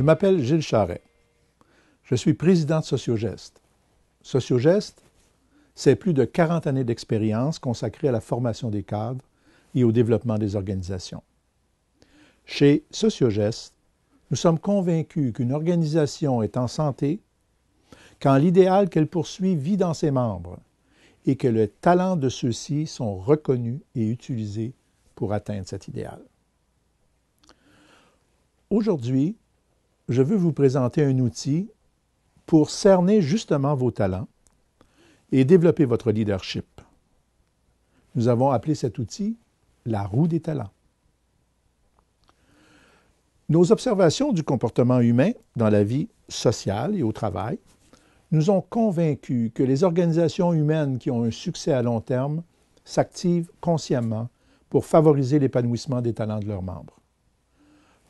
m'appelle Gilles Charret. Je suis président de Sociogest. Sociogest, c'est plus de 40 années d'expérience consacrée à la formation des cadres et au développement des organisations. Chez Sociogest, nous sommes convaincus qu'une organisation est en santé quand l'idéal qu'elle poursuit vit dans ses membres et que les talents de ceux-ci sont reconnus et utilisés pour atteindre cet idéal. Aujourd'hui, je veux vous présenter un outil pour cerner justement vos talents et développer votre leadership. Nous avons appelé cet outil la roue des talents. Nos observations du comportement humain dans la vie sociale et au travail nous ont convaincus que les organisations humaines qui ont un succès à long terme s'activent consciemment pour favoriser l'épanouissement des talents de leurs membres.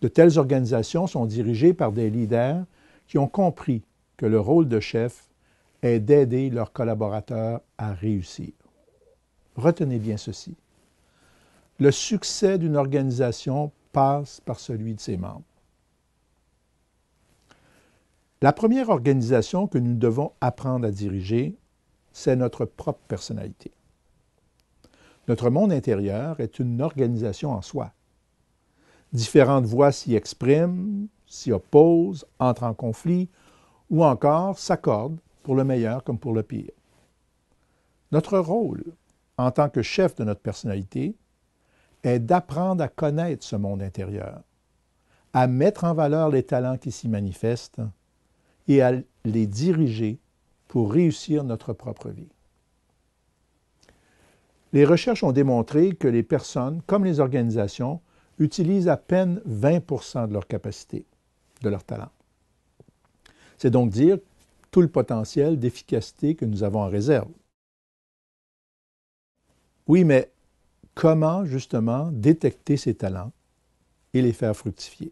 De telles organisations sont dirigées par des leaders qui ont compris que le rôle de chef est d'aider leurs collaborateurs à réussir. Retenez bien ceci. Le succès d'une organisation passe par celui de ses membres. La première organisation que nous devons apprendre à diriger, c'est notre propre personnalité. Notre monde intérieur est une organisation en soi. Différentes voix s'y expriment, s'y opposent, entrent en conflit ou encore s'accordent pour le meilleur comme pour le pire. Notre rôle, en tant que chef de notre personnalité, est d'apprendre à connaître ce monde intérieur, à mettre en valeur les talents qui s'y manifestent et à les diriger pour réussir notre propre vie. Les recherches ont démontré que les personnes, comme les organisations, utilisent à peine 20% de leur capacité, de leur talent. C'est donc dire tout le potentiel d'efficacité que nous avons en réserve. Oui, mais comment justement détecter ces talents et les faire fructifier?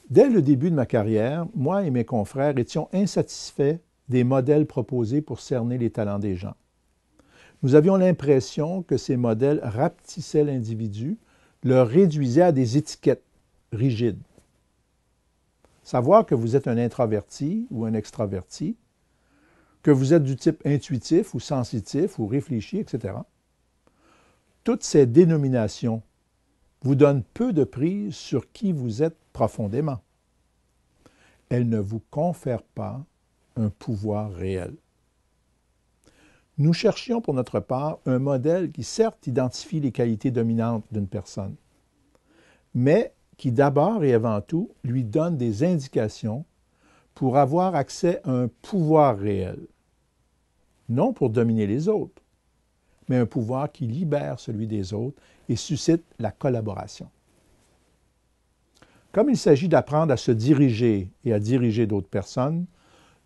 Dès le début de ma carrière, moi et mes confrères étions insatisfaits des modèles proposés pour cerner les talents des gens. Nous avions l'impression que ces modèles rapetissaient l'individu, le réduisaient à des étiquettes rigides. Savoir que vous êtes un introverti ou un extraverti, que vous êtes du type intuitif ou sensitif ou réfléchi, etc. Toutes ces dénominations vous donnent peu de prise sur qui vous êtes profondément. Elles ne vous confèrent pas un pouvoir réel. Nous cherchions pour notre part un modèle qui certes identifie les qualités dominantes d'une personne, mais qui d'abord et avant tout lui donne des indications pour avoir accès à un pouvoir réel. Non pour dominer les autres, mais un pouvoir qui libère celui des autres et suscite la collaboration. Comme il s'agit d'apprendre à se diriger et à diriger d'autres personnes,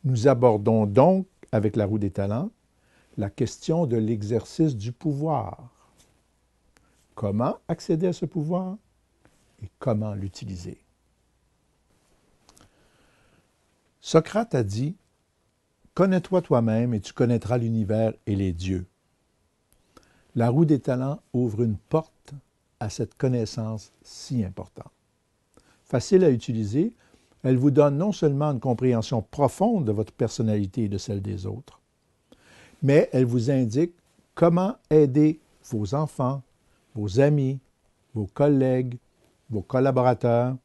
nous abordons donc, avec la roue des talents, la question de l'exercice du pouvoir. Comment accéder à ce pouvoir et comment l'utiliser? Socrate a dit « Connais-toi toi-même et tu connaîtras l'univers et les dieux ». La roue des talents ouvre une porte à cette connaissance si importante. Facile à utiliser, elle vous donne non seulement une compréhension profonde de votre personnalité et de celle des autres, mais elle vous indique comment aider vos enfants, vos amis, vos collègues, vos collaborateurs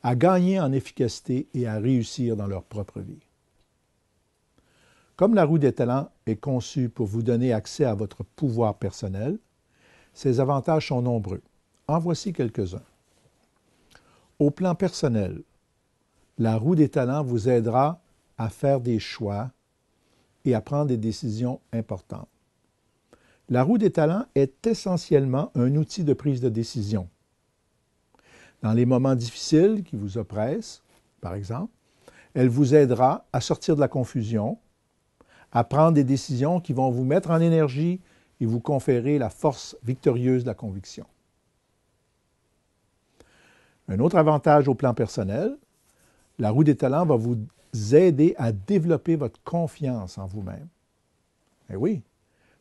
à gagner en efficacité et à réussir dans leur propre vie. Comme la roue des talents est conçue pour vous donner accès à votre pouvoir personnel, ses avantages sont nombreux. En voici quelques-uns. Au plan personnel, la roue des talents vous aidera à faire des choix et à prendre des décisions importantes. La roue des talents est essentiellement un outil de prise de décision. Dans les moments difficiles qui vous oppressent, par exemple, elle vous aidera à sortir de la confusion, à prendre des décisions qui vont vous mettre en énergie et vous conférer la force victorieuse de la conviction. Un autre avantage au plan personnel, la roue des talents va vous aider à développer votre confiance en vous-même. Eh oui,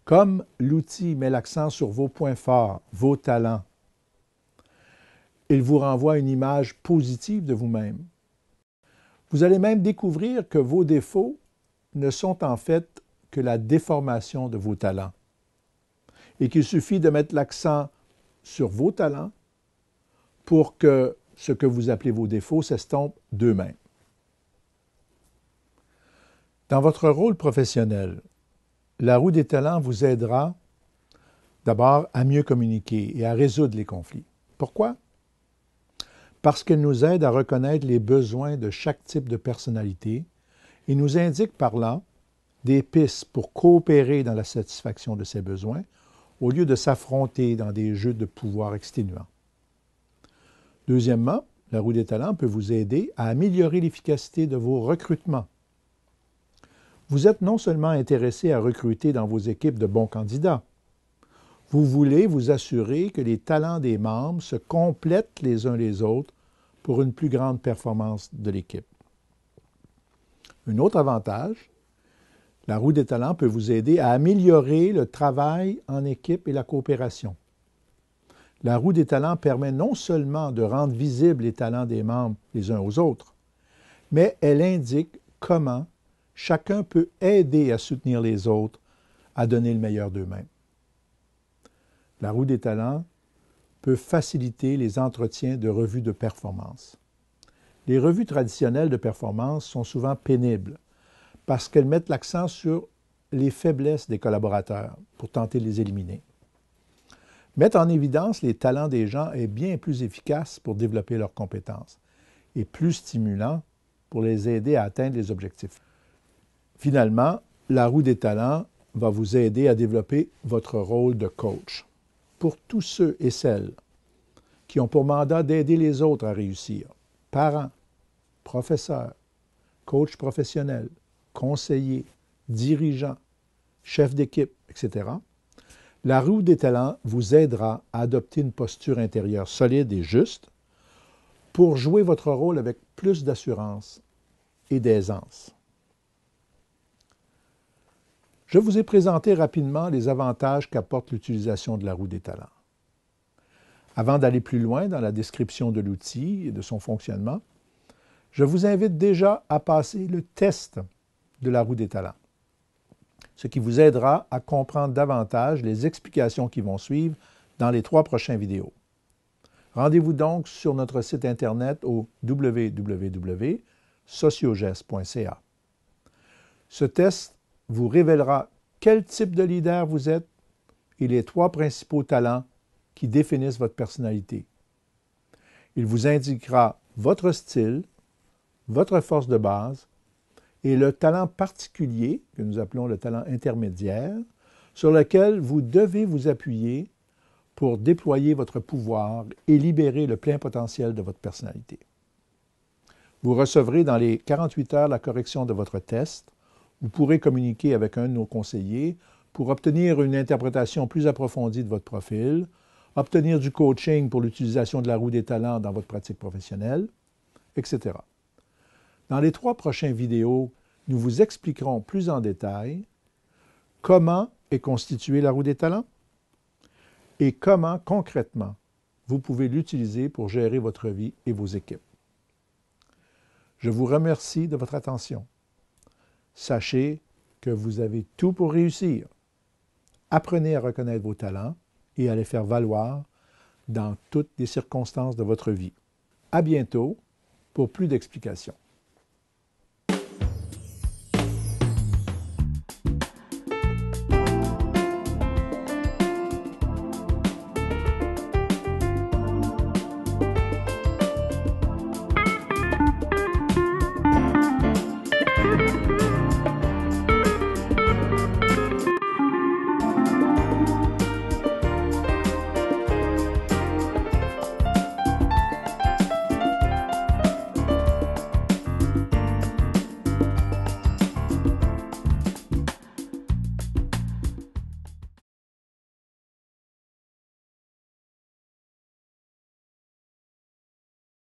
comme l'outil met l'accent sur vos points forts, vos talents, Il vous renvoie une image positive de vous-même. Vous allez même découvrir que vos défauts ne sont en fait que la déformation de vos talents et qu'il suffit de mettre l'accent sur vos talents pour que ce que vous appelez vos défauts s'estompent d'eux-mêmes. Dans votre rôle professionnel, la roue des talents vous aidera d'abord à mieux communiquer et à résoudre les conflits. Pourquoi? Parce qu'elle nous aide à reconnaître les besoins de chaque type de personnalité et nous indique par là des pistes pour coopérer dans la satisfaction de ces besoins au lieu de s'affronter dans des jeux de pouvoir exténuants. Deuxièmement, la roue des talents peut vous aider à améliorer l'efficacité de vos recrutements. Vous êtes non seulement intéressé à recruter dans vos équipes de bons candidats, vous voulez vous assurer que les talents des membres se complètent les uns les autres pour une plus grande performance de l'équipe. Un autre avantage, la roue des talents peut vous aider à améliorer le travail en équipe et la coopération. La roue des talents permet non seulement de rendre visibles les talents des membres les uns aux autres, mais elle indique comment chacun peut aider à soutenir les autres à donner le meilleur d'eux-mêmes. La roue des talents peut faciliter les entretiens de revues de performance. Les revues traditionnelles de performance sont souvent pénibles parce qu'elles mettent l'accent sur les faiblesses des collaborateurs pour tenter de les éliminer. Mettre en évidence les talents des gens est bien plus efficace pour développer leurs compétences et plus stimulant pour les aider à atteindre les objectifs. Finalement, la roue des talents va vous aider à développer votre rôle de coach. Pour tous ceux et celles qui ont pour mandat d'aider les autres à réussir, parents, professeurs, coachs professionnels, conseillers, dirigeants, chefs d'équipe, etc., la roue des talents vous aidera à adopter une posture intérieure solide et juste pour jouer votre rôle avec plus d'assurance et d'aisance. Je vous ai présenté rapidement les avantages qu'apporte l'utilisation de la roue des talents. Avant d'aller plus loin dans la description de l'outil et de son fonctionnement, je vous invite déjà à passer le test de la roue des talents, ce qui vous aidera à comprendre davantage les explications qui vont suivre dans les 3 prochaines vidéos. Rendez-vous donc sur notre site Internet au www.sociogest.ca. Ce test vous révélera quel type de leader vous êtes et les 3 principaux talents qui définissent votre personnalité. Il vous indiquera votre style, votre force de base et le talent particulier, que nous appelons le talent intermédiaire, sur lequel vous devez vous appuyer pour déployer votre pouvoir et libérer le plein potentiel de votre personnalité. Vous recevrez dans les 48 heures la correction de votre test. Vous pourrez communiquer avec un de nos conseillers pour obtenir une interprétation plus approfondie de votre profil, obtenir du coaching pour l'utilisation de la roue des talents dans votre pratique professionnelle, etc. Dans les 3 prochaines vidéos, nous vous expliquerons plus en détail comment est constituée la roue des talents et comment concrètement vous pouvez l'utiliser pour gérer votre vie et vos équipes. Je vous remercie de votre attention. Sachez que vous avez tout pour réussir. Apprenez à reconnaître vos talents et à les faire valoir dans toutes les circonstances de votre vie. À bientôt pour plus d'explications.